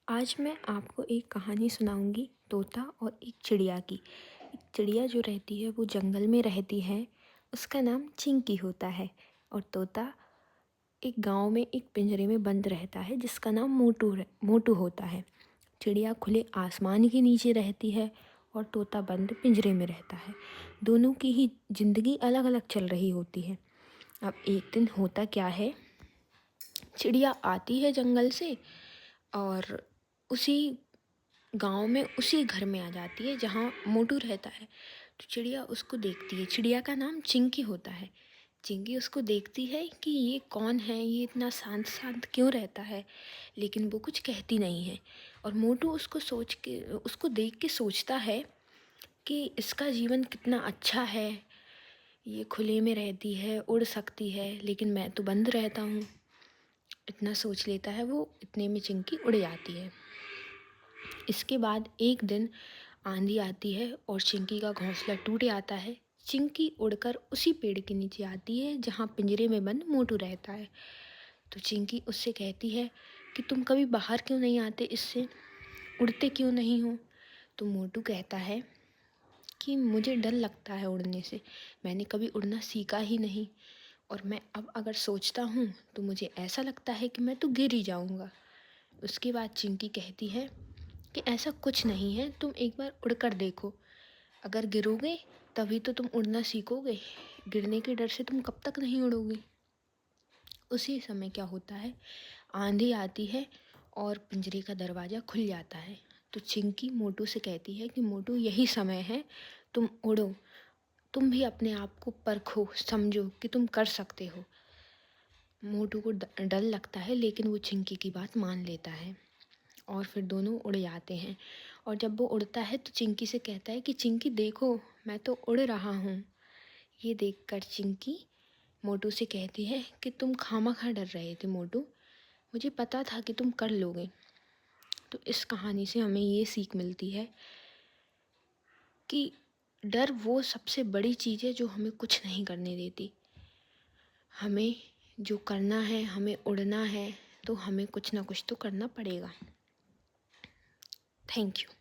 आज मैं आपको एक कहानी सुनाऊंगी तोता और एक चिड़िया की। एक चिड़िया जो रहती है वो जंगल में रहती है। उसका नाम चिंकी होता है। और तोता एक गांव में एक पिंजरे में बंद रहता है जिसका नाम मोटू होता है। चिड़िया खुले आसमान के नीचे रहती है और तोता बंद पिंजरे में रहता है। दोनों की ही ज़िंदगी अलग अलग चल रही होती है। अब एक दिन होता क्या है, चिड़िया आती है जंगल से और उसी गांव में उसी घर में आ जाती है जहाँ मोटू रहता है। तो चिड़िया उसको देखती है। चिड़िया का नाम चिंकी होता है। चिंकी उसको देखती है कि ये कौन है, ये इतना शांत शांत क्यों रहता है, लेकिन वो कुछ कहती नहीं है। और मोटू उसको देख के सोचता है कि इसका जीवन कितना अच्छा है। ये खुले में रहती है, उड़ सकती है, लेकिन मैं तो बंद रहता हूँ। इतना सोच लेता है वो। इतने में चिंकी उड़ जाती है। इसके बाद एक दिन आंधी आती है और चिंकी का घोंसला टूट जाता है। चिंकी उड़कर उसी पेड़ के नीचे आती है जहाँ पिंजरे में बंद मोटू रहता है। तो चिंकी उससे कहती है कि तुम कभी बाहर क्यों नहीं आते, इससे उड़ते क्यों नहीं हो। तो मोटू कहता है कि मुझे डर लगता है उड़ने से, मैंने कभी उड़ना सीखा ही नहीं, और मैं अब अगर सोचता हूँ तो मुझे ऐसा लगता है कि मैं तो गिर ही जाऊँगा। उसके बाद चिंकी कहती है कि ऐसा कुछ नहीं है, तुम एक बार उड़कर देखो। अगर गिरोगे तभी तो तुम उड़ना सीखोगे, गिरने के डर से तुम कब तक नहीं उड़ोगे। उसी समय क्या होता है, आंधी आती है और पिंजरे का दरवाज़ा खुल जाता है। तो चिंकी मोटू से कहती है कि मोटू, यही समय है, तुम उड़ो, तुम भी अपने आप को परखो, समझो कि तुम कर सकते हो। मोटू को डर लगता है लेकिन वो चिंकी की बात मान लेता है और फिर दोनों उड़ जाते हैं। और जब वो उड़ता है तो चिंकी से कहता है कि चिंकी देखो, मैं तो उड़ रहा हूँ। ये देखकर चिंकी मोटू से कहती है कि तुम खामखा डर रहे थे मोटू, मुझे पता था कि तुम कर लोगे। तो इस कहानी से हमें ये सीख मिलती है कि डर वो सबसे बड़ी चीज़ है जो हमें कुछ नहीं करने देती। हमें जो करना है, हमें उड़ना है, तो हमें कुछ ना कुछ तो करना पड़ेगा। Thank you.